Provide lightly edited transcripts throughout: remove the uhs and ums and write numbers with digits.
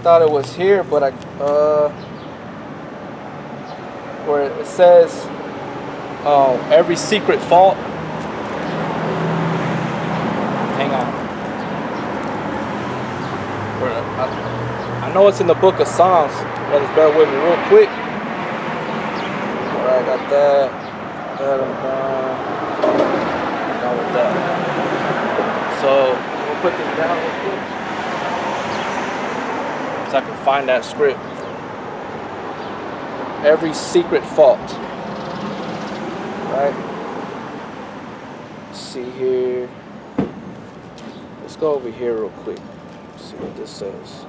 thought it was here, but where it says every secret fault. Hang on. I know it's in the book of Psalms. Brothers, bear with me real quick. Alright, got that. That I'm done with that. So we'll put this down real quick so I can find that script. Every secret fault. Right? Let's see here. Let's go over here real quick. See what this says.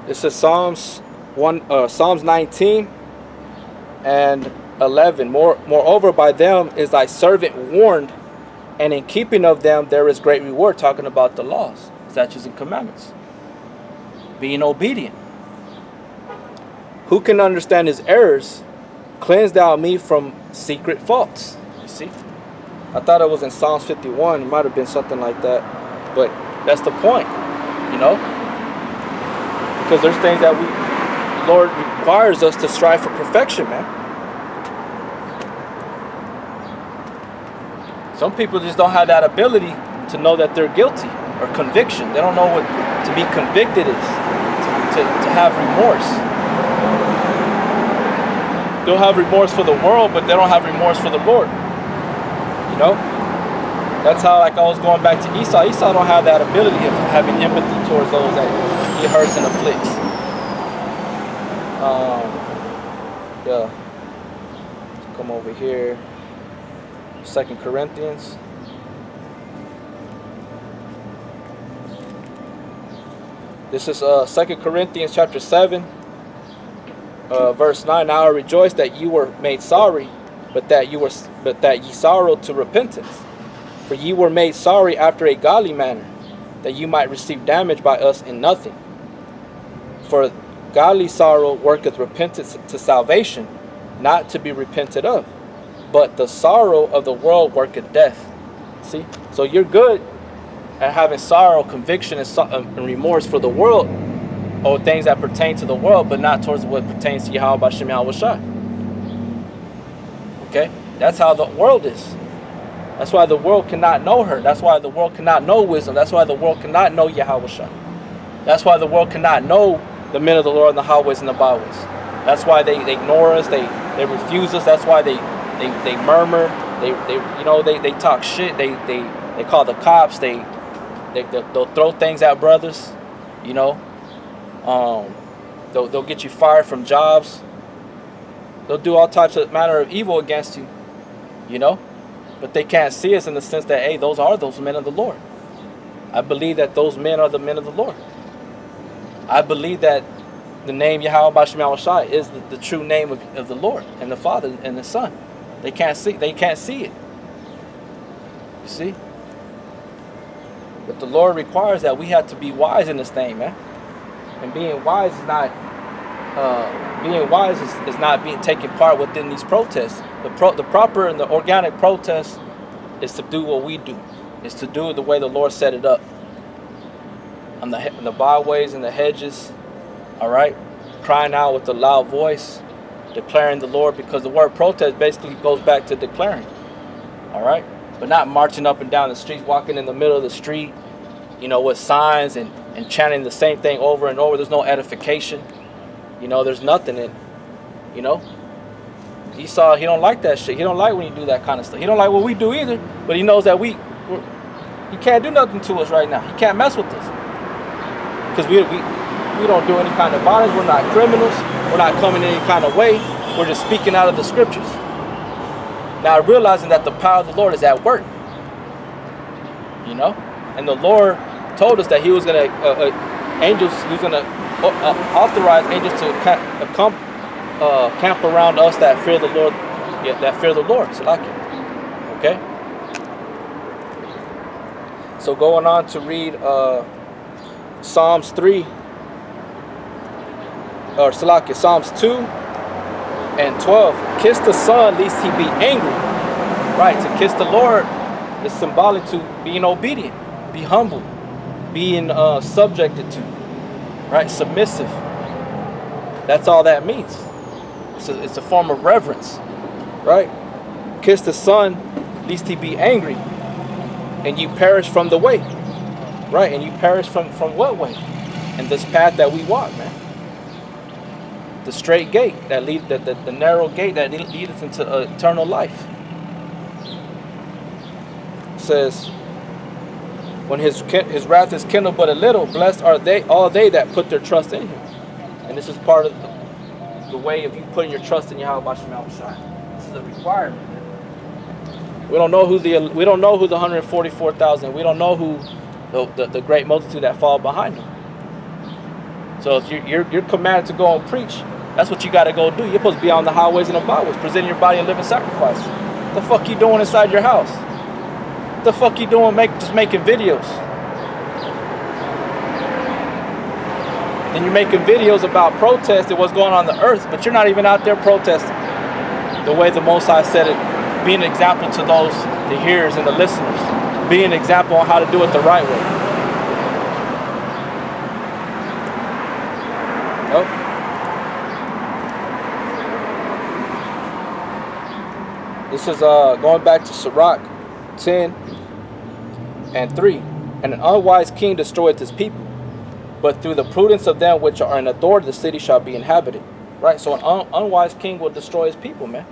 This is Psalms 19 and 11. Moreover, by them is thy servant warned, and in keeping of them there is great reward. Talking about the laws, statutes, and commandments. Being obedient. Who can understand his errors? Cleanse thou me from secret faults. You see? I thought it was in Psalms 51. It might have been something like that. But that's the point, you know? Because there's things that the Lord requires us to strive for perfection, man. Some people just don't have that ability to know that they're guilty, or conviction. They don't know what to be convicted is, to have remorse. They'll have remorse for the world, but they don't have remorse for the Lord. You know? That's how, like, I was going back to Esau. Esau don't have that ability of having empathy towards those that he hurts and afflicts. Yeah. Let's come over here. 2 Corinthians. This is 2 Corinthians chapter 7, verse 9. Now I rejoice that you were made sorry, but that ye sorrowed to repentance. For ye were made sorry after a godly manner, that you might receive damage by us in nothing. For godly sorrow worketh repentance to salvation, not to be repented of. But the sorrow of the world worketh death. See? So you're good at having sorrow, conviction, and remorse for the world, or things that pertain to the world, but not towards what pertains to Yahweh B'Shem Yahweh Shai. Okay? That's how the world is. That's why the world cannot know her. That's why the world cannot know wisdom. That's why the world cannot know Yahweh Shai. That's why the world cannot know the men of the Lord and the highways and the byways. That's why they ignore us. They refuse us. That's why they murmur. They talk shit. They call the cops. They'll throw things at brothers. You know. They'll get you fired from jobs. They'll do all types of manner of evil against you. You know. But they can't see us in the sense that, hey, those are those men of the Lord. I believe that those men are the men of the Lord. I believe that the name Yahweh B'Shem Yahweh Shai is the true name of the Lord and the Father and the Son. They can't see it. You see? But the Lord requires that we have to be wise in this thing, man. And being wise is not taking part within these protests. The proper and the organic protest is to do what we do. Is to do it the way the Lord set it up. On the byways and the hedges. Alright? Crying out with a loud voice. Declaring the Lord. Because the word protest basically goes back to declaring. Alright? But not marching up and down the streets. Walking in the middle of the street. You know, with signs and chanting the same thing over and over. There's no edification. You know, there's nothing in, you know. Esau, he don't like that shit. He don't like when you do that kind of stuff. He don't like what we do either. But he knows that he can't do nothing to us right now. He can't mess with us. Because we don't do any kind of violence. We're not criminals. We're not coming in any kind of way. We're just speaking out of the scriptures. Now realizing that the power of the Lord is at work. You know. And the Lord told us that he was going to, authorize angels to camp around us that fear the Lord. Yeah, that fear the Lord. So like it. Okay? So going on to read Psalms 3, or Salakia, Psalms 2 and 12. Kiss the Son, lest he be angry. Right, to kiss the Lord is symbolic to being obedient, be humble, being subjected to, right, submissive. That's all that means. It's a form of reverence, right? Kiss the Son, lest he be angry, and you perish from the way, right? And you perish from what way? And this path that we walk, man. The straight gate that lead, the narrow gate that leads us into eternal life. It says, when his wrath is kindled but a little, blessed are all they that put their trust in him. And this is part of the way of you putting your trust in Yahweh Shem Shai. This is a requirement. We don't know who the 144,000. We don't know who the great multitude that fall behind them. So if you're commanded to go and preach, that's what you got to go do. You're supposed to be on the highways and the byways, presenting your body a living sacrifice. What the fuck you doing inside your house? What the fuck you doing just making videos? And you're making videos about protest and what's going on the earth, but you're not even out there protesting the way the Most High said it. Be an example to those, the hearers and the listeners. Be an example on how to do it the right way. Nope. This is going back to Sirach 10 and 3. And an unwise king destroyeth his people, but through the prudence of them which are in authority, the city shall be inhabited. Right? So an unwise king will destroy his people, man.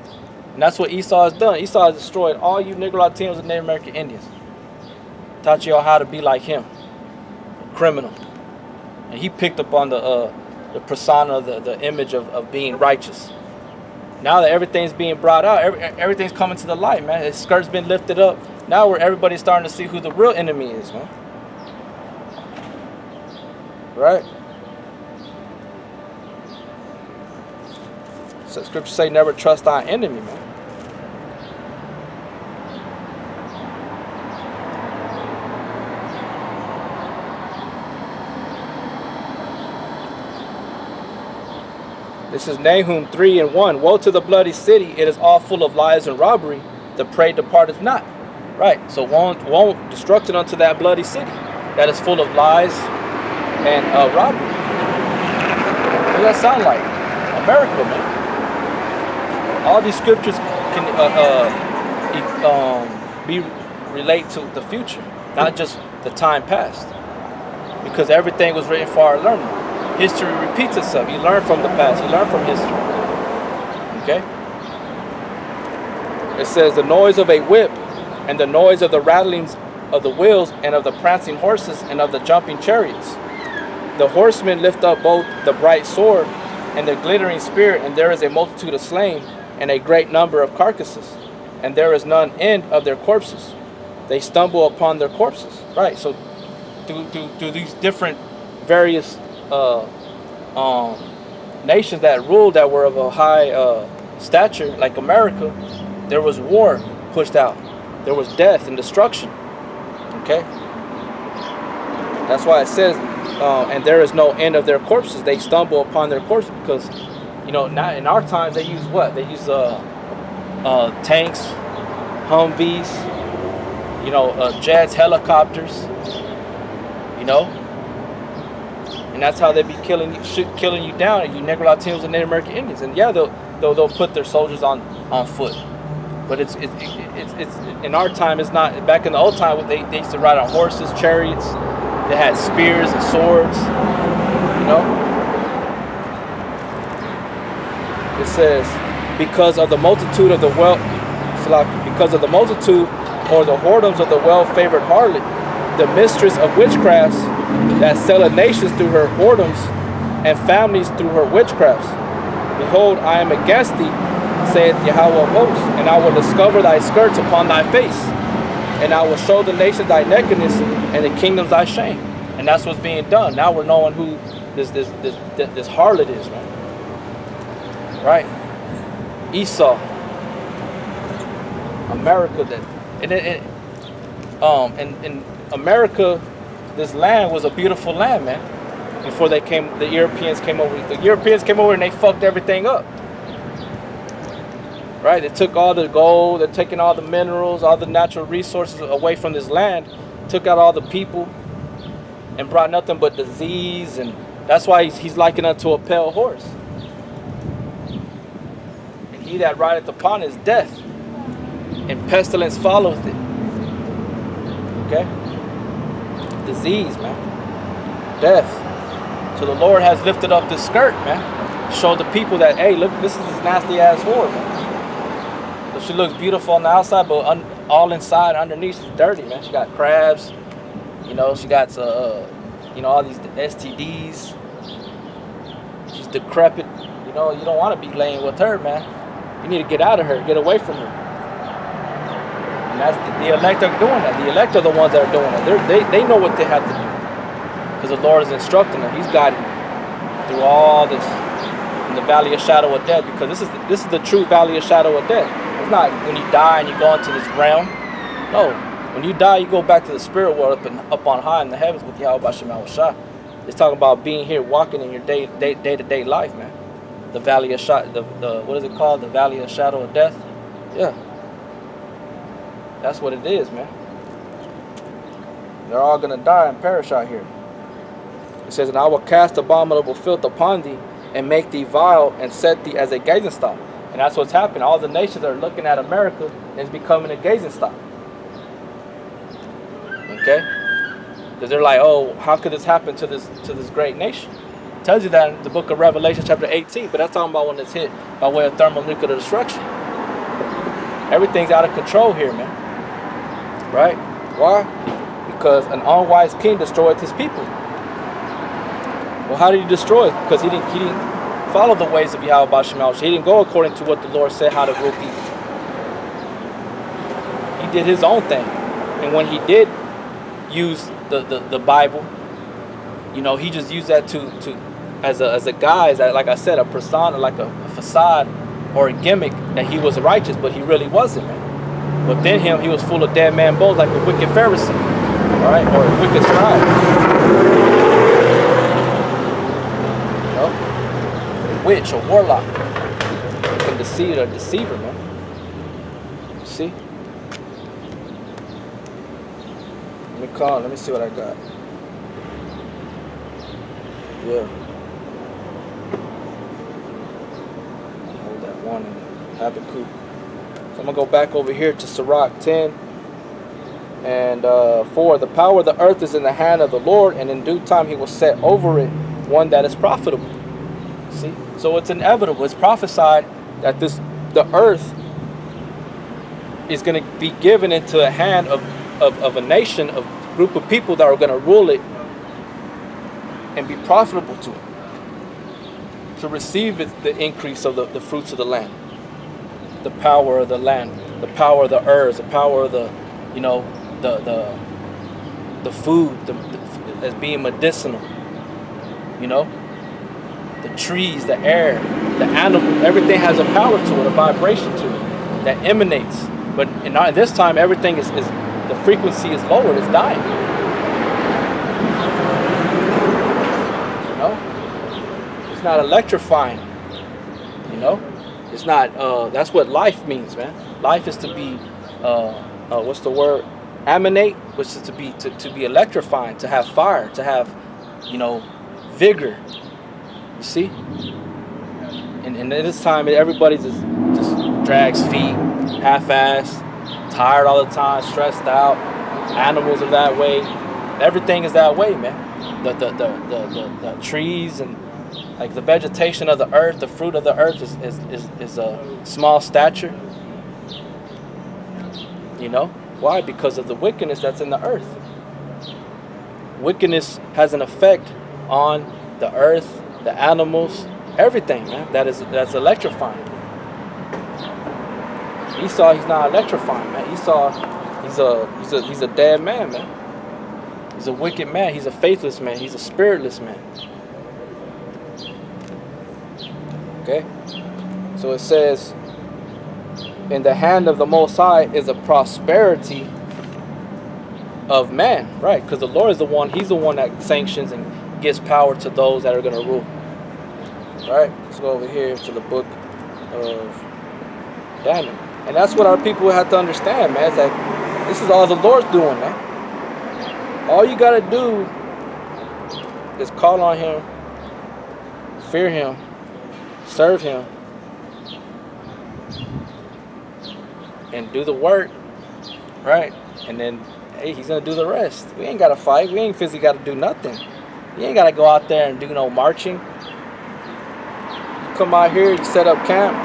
And that's what Esau has done. Esau has destroyed all you Negro Latinos and Native American Indians. Taught y'all how to be like him. A criminal. And he picked up on the persona, the image of being righteous. Now that everything's being brought out, everything's coming to the light, man. His skirt's been lifted up. Now everybody's starting to see who the real enemy is, man. Right? So scripture say never trust thy enemy, man. This is Nahum 3 and 1. Woe to the bloody city, it is all full of lies and robbery. The prey departeth not. Right. So won't destruction unto that bloody city that is full of lies and robbery. What does that sound like? America, man. All these scriptures can relate to the future, not just the time past, because everything was written for our learning. History repeats itself. You learn from the past. You learn from history. Okay? It says, the noise of a whip and the noise of the rattlings of the wheels and of the prancing horses and of the jumping chariots. The horsemen lift up both the bright sword and the glittering spear, and there is a multitude of slain and a great number of carcasses, and there is none end of their corpses. They stumble upon their corpses. Right? So through these different various nations that ruled, that were of a high stature, like America, there was war pushed out. There was death and destruction. Okay? That's why it says, and there is no end of their corpses. They stumble upon their corpses because, now in our times they use what? They use tanks, Humvees, jets, helicopters, and that's how they be killing you down, you Negro Latinos and Native American Indians. And yeah, they'll put their soldiers on foot, but it's in our time. It's not. Back in the old time, they used to ride on horses, chariots. They had spears and swords. It says, because of the multitude of the because of the multitude or the whoredoms of the well-favored harlot, the mistress of witchcrafts, that selleth nations through her whoredoms, and families through her witchcrafts. Behold, I am against thee, saith Yahweh of hosts, and I will discover thy skirts upon thy face, and I will show the nations thy nakedness, and the kingdoms thy shame. And that's what's being done. Now we're knowing who this harlot is, man. Right? Esau, America, and America, this land was a beautiful land, man. Before the Europeans came over. The Europeans came over and they fucked everything up. Right? They took all the gold, they're taking all the minerals, all the natural resources away from this land, took out all the people, and brought nothing but disease, and that's why he's likened unto a pale horse. And he that rideth upon is death, and pestilence followeth it. Okay? Disease, man. Death. So the Lord has lifted up this skirt, man. Show the people that, hey, look, this is this nasty ass whore, man. So she looks beautiful on the outside, but all inside, underneath, she's dirty, man. She got crabs. You know, she got, all these STDs. She's decrepit. You know, you don't want to be laying with her, man. You need to get out of her, get away from her. And that's the elect are doing that. The elect are the ones that are doing it. They know what they have to do. Because the Lord is instructing them. He's guiding them through all this in the valley of shadow of death. Because this is the true valley of shadow of death. It's not when you die and you go into this realm. No. When you die, you go back to the spirit world up on high in the heavens with Yahweh Shema Shah. It's talking about being here, walking in your day-to-day life, man. The valley of shadow, what is it called? The valley of shadow of death. Yeah. That's what it is, man. They're all gonna die and perish out here. It says, and I will cast abominable filth upon thee, and make thee vile, and set thee as a gazing stock. And that's what's happening. All the nations are looking at America, and it's becoming a gazing stock. Okay? Because they're like, oh, how could this happen to this great nation? It tells you that in the book of Revelation chapter 18, but that's talking about when it's hit by way of thermonuclear destruction. Everything's out of control here, man. Right? Why? Because an unwise king destroyed his people. Well, how did he destroy it? Because he didn't follow the ways of Yahweh Shema. He didn't go according to what the Lord said how to rule people. He did his own thing. And when he did use the Bible, you know, he just used that to as a guise, like I said, a persona, like a facade or a gimmick that he was righteous, but he really wasn't, man. Within him, he was full of dead man bones, like a wicked Pharisee, all right, or a wicked scribe. You know, a witch, a warlock, a deceiver, man. See? Let me see what I got. Yeah. Hold that one in Habakkuk. So I'm going to go back over here to Sirach 10 and 4. The power of the earth is in the hand of the Lord, and in due time he will set over it one that is profitable. See? So it's inevitable. It's prophesied that the earth is going to be given into the hand of a nation, of group of people that are going to rule it and be profitable to it, to receive the increase of the fruits of the land, the power of the land, the power of the herbs, the power of the, you know, the food as being medicinal, you know, the trees, the air, the animal, everything has a power to it, a vibration to it that emanates. But in this time, everything is the frequency is lowered, it's dying. You know? It's not electrifying. You know? It's not, that's what life means, man. Life is to be, what's the word? Emanate, which is to be electrifying, to have fire, to have, you know, vigor. You see? And at this time, everybody just drags feet, half-assed, tired all the time, stressed out. Animals are that way. Everything is that way, man. The trees and like the vegetation of the earth, the fruit of the earth is a small stature. You know why? Because of the wickedness that's in the earth. Wickedness has an effect on the earth, the animals, everything, man. That's electrifying. Esau, he's not electrifying, man. Esau, he's a dead man, man. He's a wicked man. He's a faithless man. He's a spiritless man. Okay? So it says, in the hand of the Most High is a prosperity of man, right? Because the Lord is the one, he's the one that sanctions and gives power to those that are going to rule. Right? Let's go over here to the book of Daniel. And that's what our people have to understand, man. Is that this is all the Lord's doing, man. All you got to do is call on him, fear him, serve him, and do the work, right? And then, hey, he's going to do the rest. We ain't got to fight. We ain't physically got to do nothing. You ain't got to go out there and do no marching. You come out here, you set up camp,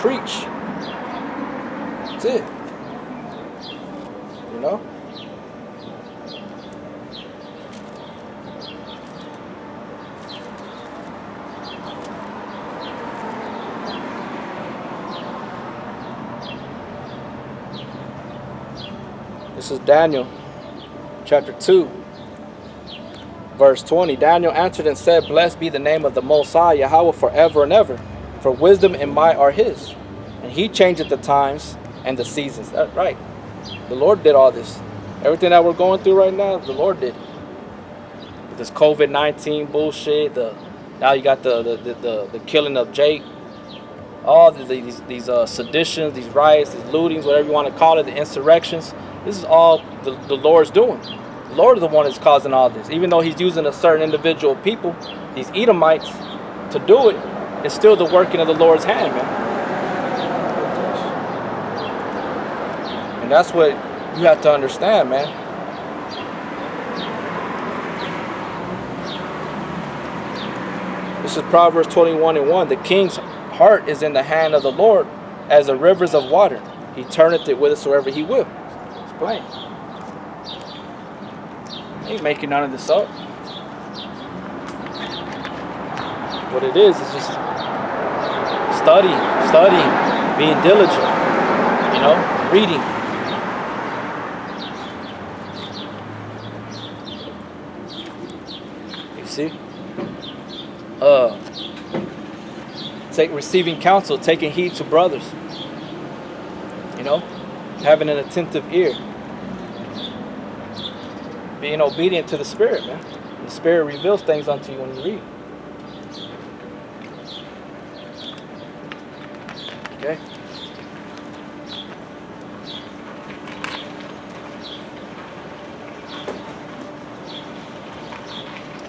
preach. That's it. You know? This is Daniel chapter 2, verse 20. Daniel answered and said, Blessed be the name of the Most High, Yahweh, forever and ever. For wisdom and might are his. And he changeth the times and the seasons. That's right. The Lord did all this. Everything that we're going through right now, the Lord did. With this COVID-19 bullshit, now you got the killing of Jake. All these seditions, these riots, these lootings, whatever you want to call it, the insurrections. This is all the Lord's doing. The Lord is the one that's causing all this. Even though he's using a certain individual people, these Edomites, to do it, it's still the working of the Lord's hand, man. And that's what you have to understand, man. This is Proverbs 21:1. The king's heart is in the hand of the Lord, as the rivers of water. He turneth it whithersoever he will. It's plain. He ain't making none of this up. What it is just studying, being diligent, reading. You see? Receiving counsel, taking heed to brothers. Having an attentive ear. Being obedient to the Spirit, man. The Spirit reveals things unto you when you read. Okay?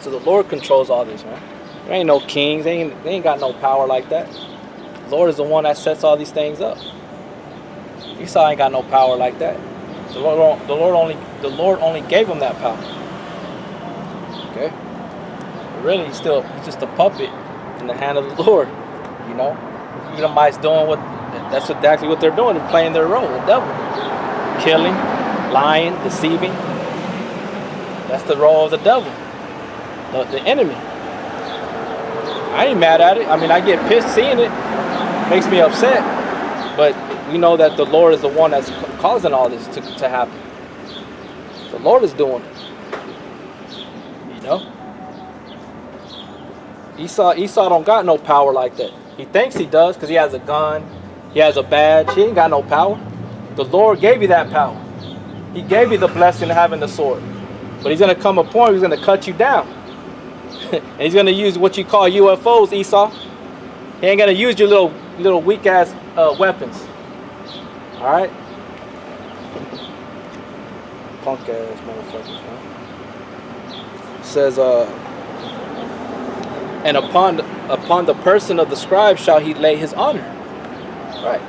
So the Lord controls all this, man. There ain't no kings. They ain't got no power like that. The Lord is the one that sets all these things up. Esau ain't got no power like that. The Lord only gave him that power. Okay? But really, he's just a puppet in the hand of the Lord. Edomites that's exactly what they're doing. They're playing their role, the devil. Killing, lying, deceiving. That's the role of the devil. The enemy. I ain't mad at it. I mean, I get pissed seeing it. Makes me upset. But we know that the Lord is the one that's causing all this to happen. The Lord is doing it. Esau don't got no power like that. He thinks he does because he has a gun. He has a badge. He ain't got no power. The Lord gave you that power. He gave you the blessing of having the sword. But he's going to come a point where he's going to cut you down. And he's going to use what you call UFOs, Esau. He ain't going to use your little weak-ass weapons. All right? Punk-ass motherfuckers, man. It says, and upon the person of the scribe shall he lay his honor. Right.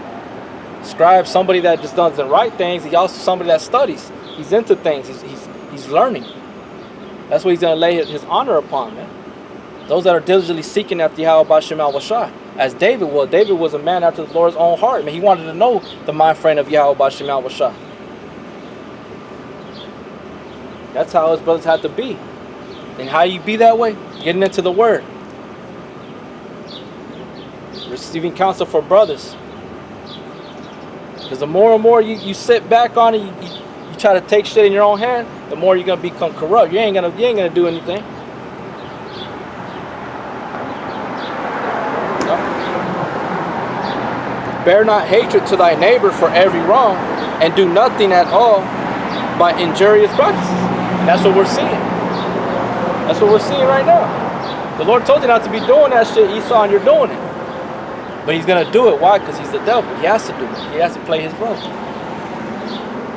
Scribe, somebody that just doesn't write things. He's also somebody that studies. He's into things. He's learning. That's what he's going to lay his honor upon, man. Those that are diligently seeking after Yahweh Bashem al-Washah. As David was. David was a man after the Lord's own heart. Man, he wanted to know the mind frame of Yahweh Bashem al-Washah. That's how his brothers had to be. And how you be that way? Getting into the word. Receiving counsel from brothers. Because the more and more you sit back on it, you try to take shit in your own hand, the more you're gonna become corrupt. You ain't gonna do anything. No. Bear not hatred to thy neighbor for every wrong, and do nothing at all by injurious practices. And that's what we're seeing. That's what we're seeing right now. The Lord told you not to be doing that shit, Esau, and you're doing it. But he's going to do it. Why? Because he's the devil. He has to do it. He has to play his role.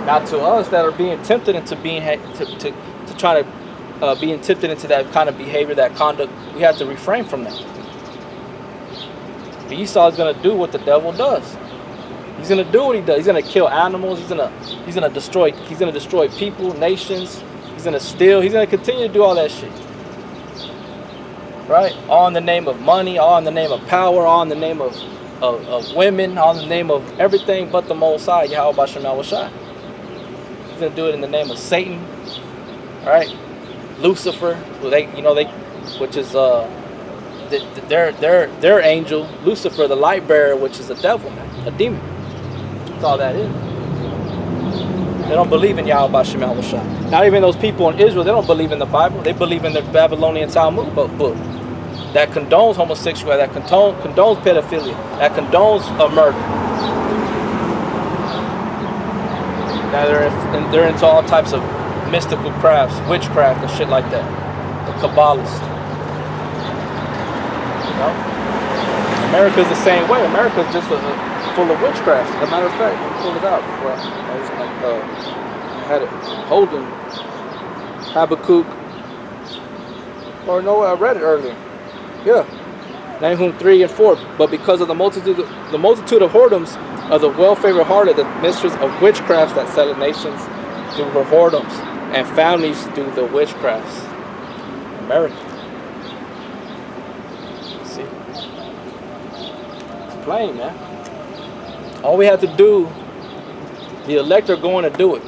Now to us that are being tempted into being, to try to being tempted into that kind of behavior, that conduct, we have to refrain from that. But Esau is going to do what the devil does. He's going to do what he does. He's going to kill animals. He's going to destroy people, nations. He's going to steal. He's going to continue to do all that shit. Right? All in the name of money, all in the name of power, all in the name of women, all in the name of everything but the Most High, Yahweh Bashem Yahushua. He's going to do it in the name of Satan. Right? Lucifer, which is their angel, Lucifer, the light bearer, which is a devil, man, a demon. That's all that is. They don't believe in Yahweh Bashem Yahushua. Not even those people in Israel, they don't believe in the Bible. They believe in the Babylonian Talmud book that condones homosexuality, that condones pedophilia, that condones murder. Now they're into all types of mystical crafts, witchcraft and shit like that. The Kabbalists. You know? America's the same way. America's just full of witchcraft. As a matter of fact, let me pull it out. Well, I had it holding Habakkuk. Or no, I read it earlier. Yeah. Nahum 3 and 4. But because of the multitude of whoredoms of the well-favored hearted, the mistress of witchcrafts that settle nations through her whoredoms, and families through the witchcrafts. America. See? It's plain, man. All we have to do, the elect are going to do it.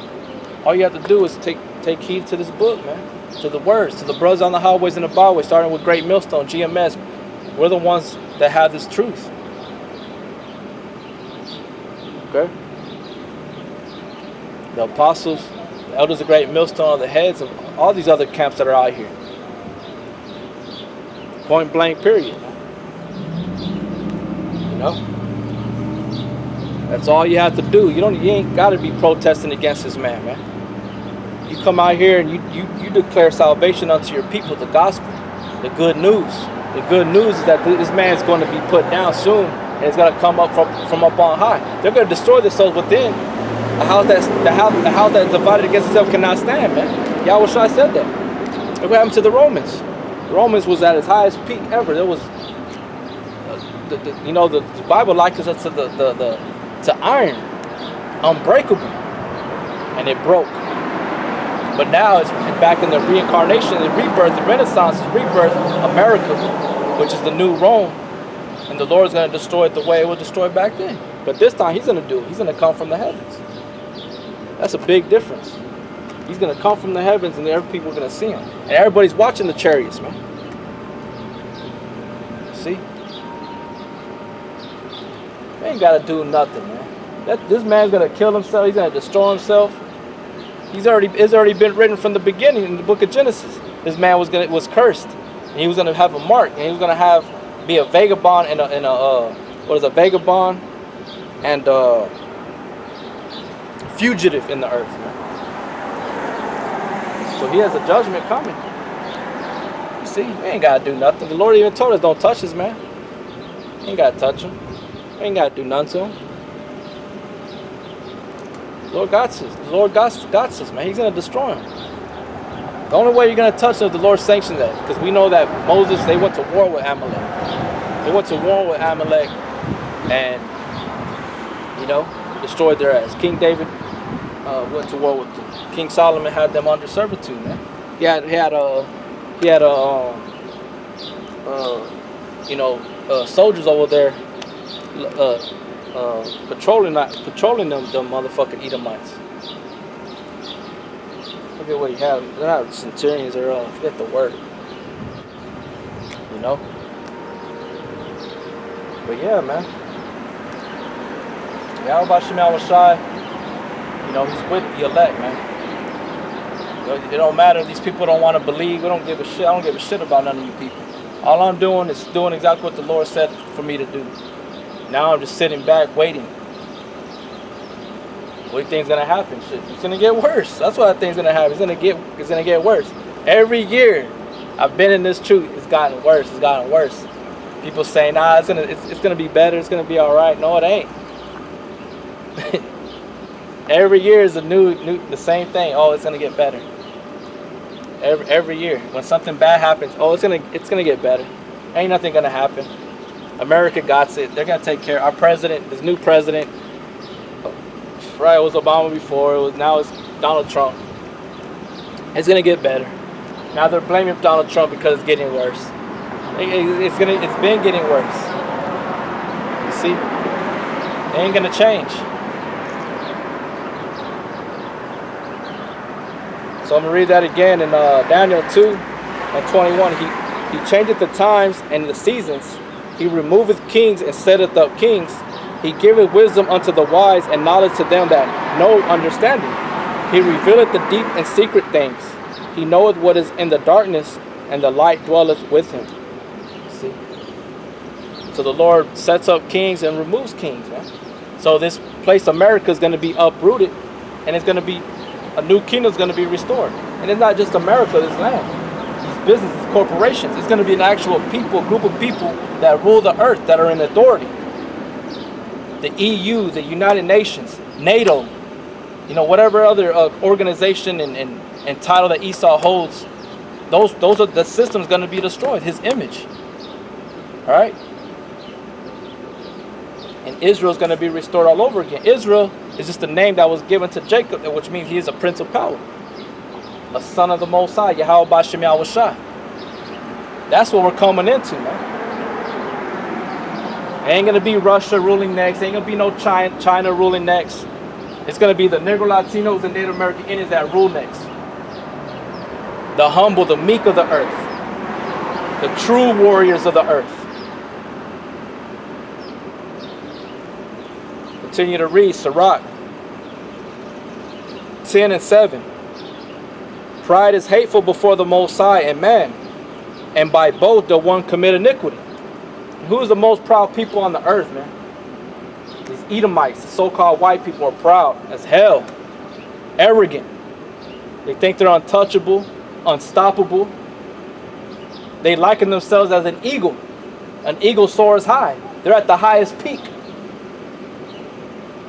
All you have to do is take heed to this book, man. To the words, to the brothers on the highways and the byways, starting with Great Millstone, GMS. We're the ones that have this truth. Okay? The apostles, the elders of Great Millstone, are the heads of all these other camps that are out here. Point blank, period. You know? That's all you have to do. You ain't got to be protesting against this man, man. You come out here and you declare salvation unto your people, the gospel, the good news. The good news is that this man's going to be put down soon, and it's going to come up from up on high. They're going to destroy the souls within. The house that's divided against itself cannot stand, man. Yahushua said that. Look what happened to the Romans. The Romans was at its highest peak ever. There was, the Bible likens us to iron, unbreakable, and it broke. But now it's back in the reincarnation, the rebirth, the Renaissance, the rebirth, America, which is the new Rome, and the Lord's going to destroy it the way it was destroyed back then. But this time He's going to do it. He's going to come from the heavens. That's a big difference. He's going to come from the heavens, and every people are going to see Him. And everybody's watching the chariots, man. See? They ain't got to do nothing, man. This man's going to kill himself. He's going to destroy himself. It's already been written from the beginning in the book of Genesis. This man was cursed, and he was going to have a mark, and he was going to be a vagabond and a vagabond and fugitive in the earth, man. So he has a judgment coming. You see, we ain't got to do nothing. The Lord even told us, don't touch this man. We ain't got to touch him. We ain't got to do nothing to him. The Lord got us. The Lord got us, man. He's going to destroy him. The only way you're going to touch him is the Lord sanctioned that. Because we know that Moses, they went to war with Amalek. They went to war with Amalek and, destroyed their ass. King David went to war with them. King Solomon had them under servitude, man. He had soldiers over there patrolling them motherfucking Edomites. Look at what he had. They're not centurions, or I forget the word. But yeah, man. Yahweh Bashem Yahushua, He's with the elect, man. It don't matter if these people don't want to believe. We don't give a shit. I don't give a shit about none of you people. All I'm doing is doing exactly what the Lord said for me to do. Now I'm just sitting back waiting. What do you think is gonna happen? Shit, it's gonna get worse. That's what I think is gonna happen. It's gonna get worse. Every year I've been in this truth, it's gotten worse. It's gotten worse. People say, nah, it's gonna be better. It's gonna be all right. No, it ain't. Every year is the same thing. Oh, it's gonna get better. Every year, when something bad happens, oh, it's gonna get better. Ain't nothing gonna happen. America got it. They're gonna take care. Our president, this new president, right? It was Obama before. Now it's Donald Trump. It's gonna get better. Now they're blaming Donald Trump because it's getting worse. It's been getting worse. You see, it ain't gonna change. So I'm gonna read that again in Daniel 2:21. He changeth the times and the seasons. He removeth kings and setteth up kings. He giveth wisdom unto the wise and knowledge to them that know understanding. He revealeth the deep and secret things. He knoweth what is in the darkness, and the light dwelleth with him. See? So the Lord sets up kings and removes kings, man. So this place, America, is going to be uprooted, and it's going to be a new kingdom is going to be restored. And it's not just America, this land. These businesses, corporations. It's going to be an actual people, group of people that rule the earth, that are in authority. The EU, the United Nations, NATO, whatever other organization and title that Esau holds, those are the systems going to be destroyed. His image. All right? And Israel is going to be restored all over again. Israel is just a name that was given to Jacob, which means he is a prince of power. A son of the Most High, Yahweh Bashem Yahushua. That's what we're coming into, man. Ain't going to be Russia ruling next. Ain't going to be no China ruling next. It's going to be the Negro Latinos and Native American Indians that rule next. The humble, the meek of the earth. The true warriors of the earth. Continue to read Sirach 10:7. Pride is hateful before the Most High and man, and by both the one commit iniquity. Who's the most proud people on the earth, man? These Edomites, the so-called white people, are proud as hell. Arrogant. They think they're untouchable, unstoppable. They liken themselves as an eagle. An eagle soars high. They're at the highest peak.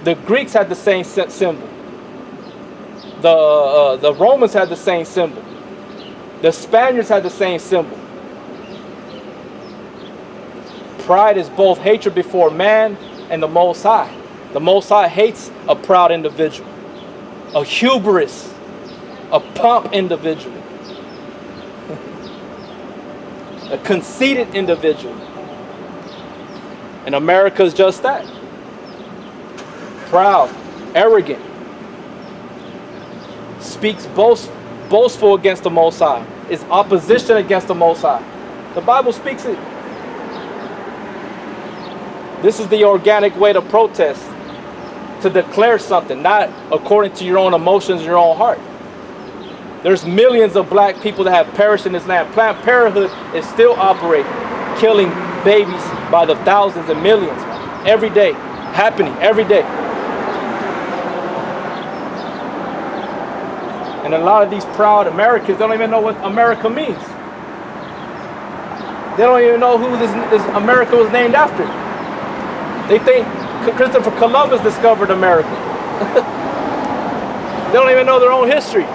The Greeks had the same symbol. The Romans had the same symbol. The Spaniards had the same symbol. Pride is both hatred before man and the Most High. The Most High hates a proud individual, a hubris, a pomp individual, a conceited individual. And America is just that. Proud, arrogant, speaks boastful against the Most High, is opposition against the Most High. The Bible speaks it. This is the organic way to protest, to declare something, not according to your own emotions, your own heart. There's millions of black people that have perished in this land. Planned Parenthood is still operating, killing babies by the thousands and millions, every day, happening every day. And a lot of these proud Americans don't even know what America means. They don't even know who this America was named after. They think Christopher Columbus discovered America. They don't even know their own history.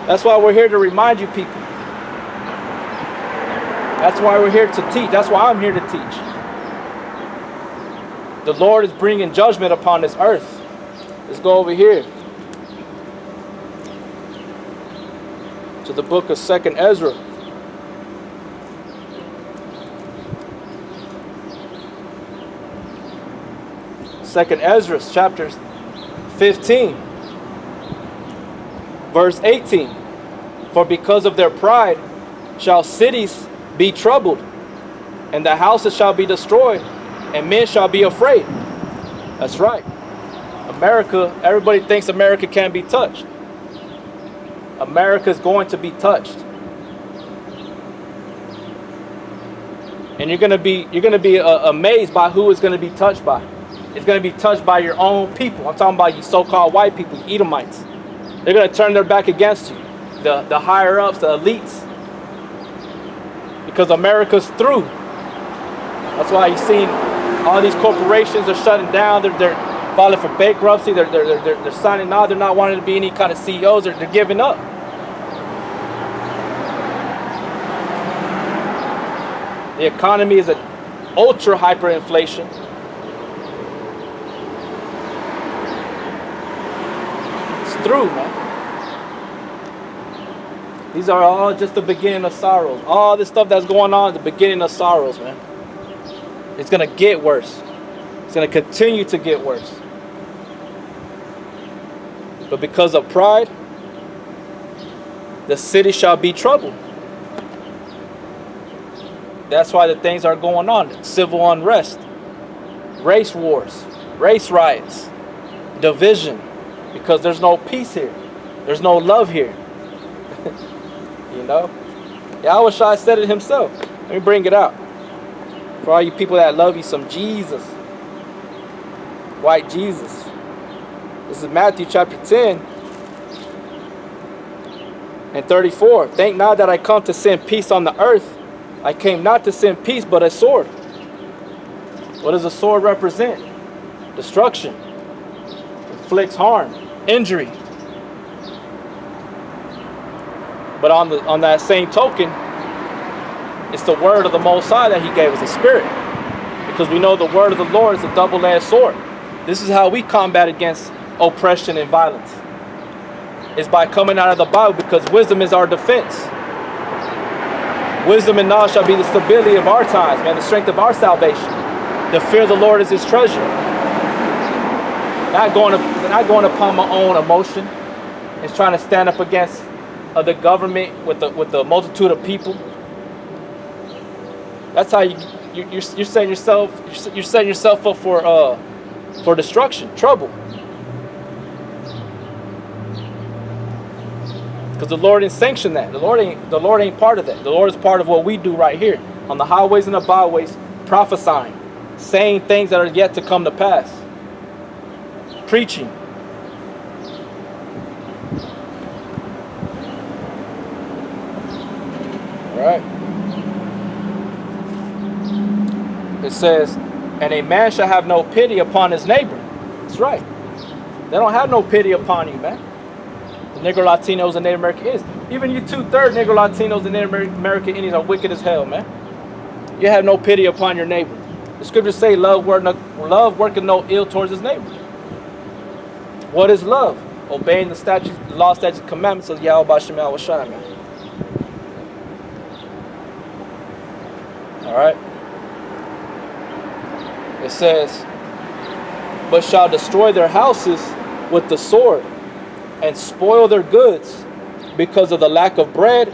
That's why we're here to remind you people. That's why we're here to teach. That's why I'm here to teach. The Lord is bringing judgment upon this earth. Let's go over here to the book of 2nd Ezra. Second Ezra, chapter 15, verse 18. For because of their pride shall cities be troubled, and the houses shall be destroyed, and men shall be afraid. That's right. America, everybody thinks America can't be touched. America is going to be touched. And you're going to be amazed by who it's going to be touched by. is going to be touched by your own people. I'm talking about you so-called white people, you Edomites. They're going to turn their back against you. The higher ups, the elites. Because America's through. That's why you've seen all these corporations are shutting down. They're filing for bankruptcy. They're signing out. They're not wanting to be any kind of CEOs. They're giving up. The economy is an ultra hyperinflation. It's through, man. These are all just the beginning of sorrows. All this stuff that's going on is the beginning of sorrows, man. It's going to get worse. It's going to continue to get worse. But because of pride, the city shall be troubled. That's why the things are going on. Civil unrest, race wars, race riots, division. Because there's no peace here. There's no love here. You know? Yahushua said it himself. Let me bring it out. For all you people that love you some Jesus. White Jesus. This is Matthew chapter 10 and 34. Think not that I come to send peace on the earth. I came not to send peace, but a sword. What does a sword represent? Destruction. Inflicts harm, injury. But on that same token, it's the word of the Most High that He gave us, the Spirit. Because we know the word of the Lord is a double-edged sword. This is how we combat against oppression and violence. It's by coming out of the Bible, because wisdom is our defense. Wisdom and knowledge shall be the stability of our times, man, the strength of our salvation. The fear of the Lord is His treasure. Not going upon my own emotion and trying to stand up against the government with the multitude of people. That's how you're setting yourself up for destruction, trouble. Because the Lord didn't sanction that. The Lord ain't part of that. The Lord is part of what we do right here on the highways and the byways, prophesying, saying things that are yet to come to pass, preaching. All right. It says, and a man shall have no pity upon his neighbor. That's right. They don't have no pity upon you, man. The Negro Latinos and Native American Indians. Even you 2/3 Negro Latinos and Native American Indians are wicked as hell, man. You have no pity upon your neighbor. The scriptures say love worketh no ill towards his neighbor. What is love? Obeying the statutes, the law, statutes, commandments of Yahweh Shemal Washai, man. All right. It says, but shall destroy their houses with the sword and spoil their goods because of the lack of bread